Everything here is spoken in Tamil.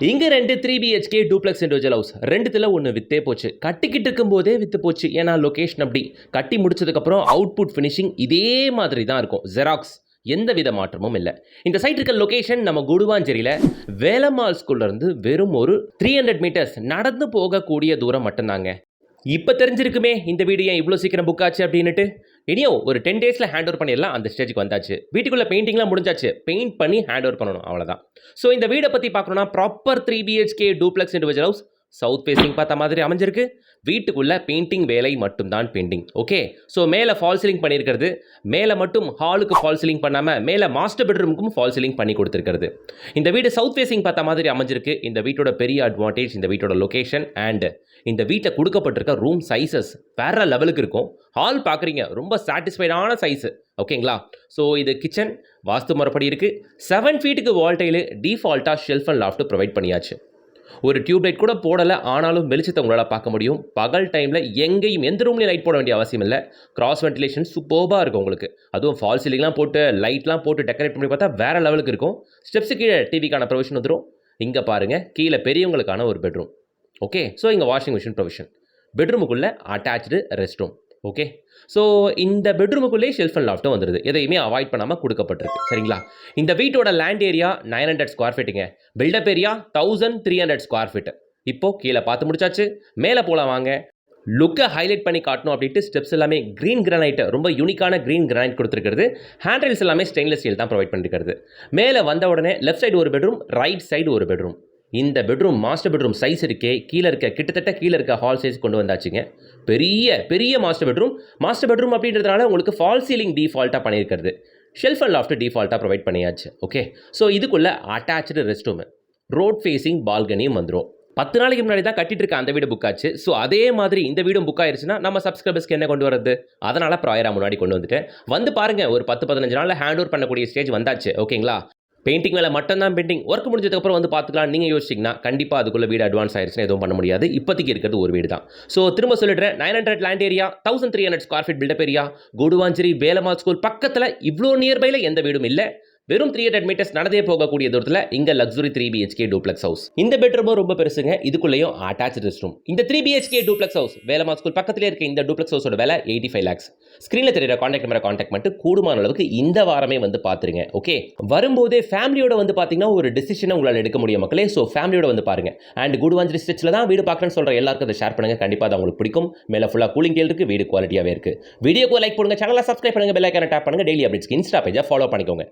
இங்க 2 3 பிஹெச்கே டூப்ளெக்ஸ் இண்டிவிஜுவல் ஹவுஸ். 2த்துல ஒண்ணு வித்தே போச்சு. கட்டிக்கிட்டு இருக்கும்போதே வித்து போச்சு. ஏன்னா லொகேஷன் அப்படி. கட்டி முடிச்சதுக்கப்புறம் அவுட்புட் ஃபினிஷிங் இதே மாதிரி தான் இருக்கும். ஜெராக்ஸ். எந்தவித மாற்றமும் இல்ல. இந்த சைட் இருக்க லொகேஷன் நம்ம குடுவாஞ்சேரியில வேலம்மாள் ஸ்கூல்ல இருந்து வெறும் ஒரு 300 மீட்டர்ஸ் நடந்து போகக்கூடிய தூரம் மட்டும்தாங்க. இப்ப தெரிஞ்சிருக்குமே இந்த வீடு ஏன் இவ்வளோ சீக்கிரம் புக் ஆச்சு அப்படின்னுட்டு. இனியோ ஒரு 10 டேஸில் ஹேண்ட் ஓவர் பண்ணிடலாம். அந்த ஸ்டேஜுக்கு வந்தாச்சு. வீட்டுக்குள்ள பெயிண்டிங்லாம் முடிஞ்சாச்சு. பெயிண்ட் பண்ணி ஹேண்ட் ஓவர் பண்ணணும், அவ்வளோதான். ஸோ இந்த வீடை பற்றி பார்க்கணும்னா proper 3 BHK duplex individual house. South facing பார்த்த மாதிரி அமைஞ்சிருக்கு. வீட்டுக்குள்ள பெயிண்டிங் வேலை மட்டும்தான் பெயிண்டிங். ஓகே, ஸோ மேலே ஃபால் சீலிங் பண்ணியிருக்கிறது. மேலே மட்டும் ஹாலுக்கு ஃபால் சீலிங் பண்ணாமல் மேலே மாஸ்டர் பெட்ரூமுக்கும் ஃபால் சீலிங் பண்ணி கொடுத்துருக்கிறது. இந்த வீடு சவுத் ஃபேஸிங் பார்த்த மாதிரி அமைஞ்சிருக்கு. இந்த வீட்டோட பெரிய அட்வான்டேஜ் இந்த வீட்டோட லொகேஷன் அண்ட் இந்த வீட்டில் கொடுக்கப்பட்டிருக்க ரூம் சைஸஸ் வேற லெவலுக்கு இருக்கும். ஹால் பார்க்குறீங்க, ரொம்ப சாட்டிஸ்ஃபைடான சைஸு. ஓகேங்களா? ஸோ இது கிச்சன் வாஸ்து முறைப்படி இருக்குது. 7 ஃபீட்டுக்கு வால் டைலு டிஃபால்ட்டாக ஷெல்ஃப் அண்ட் லாஃப்ட் ப்ரொவைட் பண்ணியாச்சு. ஒரு டியூப்லைட் கூட போடலை, ஆனாலும் வெளிச்சத்தை உங்களால் பார்க்க முடியும். பகல் டைமில் எங்கேயும் எந்த ரூம்லையும் லைட் போட வேண்டிய அவசியம் இல்லை. கிராஸ் வென்டிலேஷன் சூப்பராக இருக்கும் உங்களுக்கு. அதுவும் ஃபால் சீலிங்லாம் போட்டு லைட்லாம் போட்டு டெக்கரேட் பண்ணி பார்த்தா வேறு லெவலுக்கு இருக்கும். ஸ்டெப்ஸு கீழே டிவிக்கான ப்ரொவிஷன் வந்துடும். இங்கே பாருங்கள், கீழே பெரியவங்களுக்கான ஒரு பெட்ரூம். ஓகே, ஸோ இங்கே வாஷிங் மிஷின் ப்ரொவிஷன். பெட்ரூமுக்குள்ளே attach rest room. Okay, so இந்த பெட்ரூமுக்குள்ளே ஷெல்ஃப் அண்ட் லாஃப்ட்டும் வந்துடுது. எதையுமே அவாய்ட் பண்ணாமல் கொடுக்கப்பட்டிருக்கு. சரிங்களா? இந்த வீட்டோட லேண்ட் ஏரியா 900 ஸ்கொயர் ஃபீட்டுங்க. Built up area 1300 square feet. இப்போது கீழே பார்த்து முடிச்சாச்சு. மேலே போகலாம் வாங்க. லுக்கை ஹைலைட் பண்ணி காட்டணும் அப்படின்ட்டு ஸ்டெப்ஸ் எல்லாமே க்ரீன் கிரானைட், ரொம்ப யூனிக்கான க்ரீன் கிரானைட் கொடுத்துருக்கிறது. ஹேண்ட் ரைல்ஸ் எல்லாமே ஸ்டெயின்லெஸ் ஸ்டீல் தான் ப்ரொவைட் பண்ணிருக்கிறது. மேலே வந்த உடனே லெஃப்ட் சைடு ஒரு பெட்ரூம், ரைட் சைடு ஒரு பெட்ரூம். இந்த பெட்ரூம் மாஸ்டர் பெட்ரூம் சைஸ் இருக்கே, கீழே இருக்க கிட்டத்தட்ட கீழே இருக்க ஹால் சைஸ் கொண்டு வந்தாச்சுங்க. பெரிய மாஸ்டர் பெட்ரூம். மாஸ்டர் பெட்ரூம் அப்படின்றதுனால உங்களுக்கு ஃபால் சீலிங் டிஃபால்ட்டாக பண்ணியிருக்கிறது. ஷெல்ஃப் அண்ட் லாஃப்ட் டிஃபால்ட்டாக ப்ரொவைட் பண்ணியாச்சு. ஓகே, ஸோ இதுக்குள்ளே attach rest room, road facing பால்கனியும் வந்துடும். 10 நாளைக்கு முன்னாடி தான் கட்டிட்டு இருக்க அந்த வீடு புக் ஆச்சு. ஸோ அதே மாதிரி இந்த வீடும் புக் ஆயிருச்சுன்னா நம்ம சப்ஸ்கிரைபர்ஸ்க்கு என்ன கொண்டு வரது? அதனால் ப்ராயராக முன்னாடி கொண்டு வந்துட்டேன். வந்து பாருங்கள், ஒரு 10-15 நாளில் ஹேண்ட் ஓவர் பண்ணக்கூடிய ஸ்டேஜ் வந்தாச்சு. ஓகேங்களா? பெயிண்டிங் வேலை மட்டும்தான் பெயிண்டிங். ஒர்க் முடிஞ்சதுக்கப்புறம் வந்து பார்த்துக்கலாம் நீங்கள் யோசிச்சிங்கன்னா கண்டிப்பாக அதுக்குள்ளே வீடு அட்வான்ஸ் ஆயிடுச்சுன்னா எதுவும் பண்ண முடியாது. இப்போதைக்கு இருக்கிறது ஒரு வீடு தான். ஸோ திரும்ப சொல்லிடுறேன், 900 land area, 1300 square feet built up area, Guduvanchery Velammal school பக்கத்தில். இவ்வளோ நியர்பையில் எந்த வீடும் இல்லை. வெறும் 300 மீட்டர்ஸ் நடந்தே போகக்கூடிய தூரத்தில் இங்கே லக்ஸுரி 3 பிஹெச்கே டூப்ளெக்ஸ் ஹவுஸ். இந்த பெட்ரூமும் ரொம்ப பெருசுங்க. இதுக்குள்ளேயும் அட்டாச் ரெஸ்ட் ரூம். இந்த 3 BHK duplex house Velammal school பக்கத்திலே இருக்க இந்த டூப்ளெக்ஸ் ஹவுஸோட விலை 85 lakhs. ஸ்க்ரீனில் தெரியுற கான்டாக்ட் நம்பரை கான்டாக்ட் பண்ணிட்டு கூடுமான அளவுக்கு இந்த வாரமே வந்து பார்த்துருங்க. ஓகே, வரும்போதே ஃபேமிலியோட வந்து பார்த்தீங்கன்னா ஒரு டிசிஷனை உங்களால் எடுக்க முடியும் மக்களே. ஸோ ஃபேமிலியோட வந்து பாருங்க. அண்ட் குடுவாஞ்சேரி ஸ்ட்ரெச்சில் தான் வீடு பார்க்குறேன்னு சொல்கிற எல்லாருக்கும் அதை ஷேர் பண்ணுங்கள். கண்டிப்பாக அது உங்களுக்கு பிடிக்கும். மேலே ஃபுல்லாக கூலிங் டேல் இருக்குது, வீடு குவாலிட்டியாகவே இருக்குது. வீடியோக்கு லைக் பண்ணுங்கள், சேனலை சப்ஸ்கிரைப் பண்ணுங்கள், பெல் ஐக்கானை டேப் பண்ணுங்கள். டெய்லி அப்டேட்ஸ்க்கு இன்ஸ்டா பேஜை ஃபாலோ பண்ணிக்கோங்க.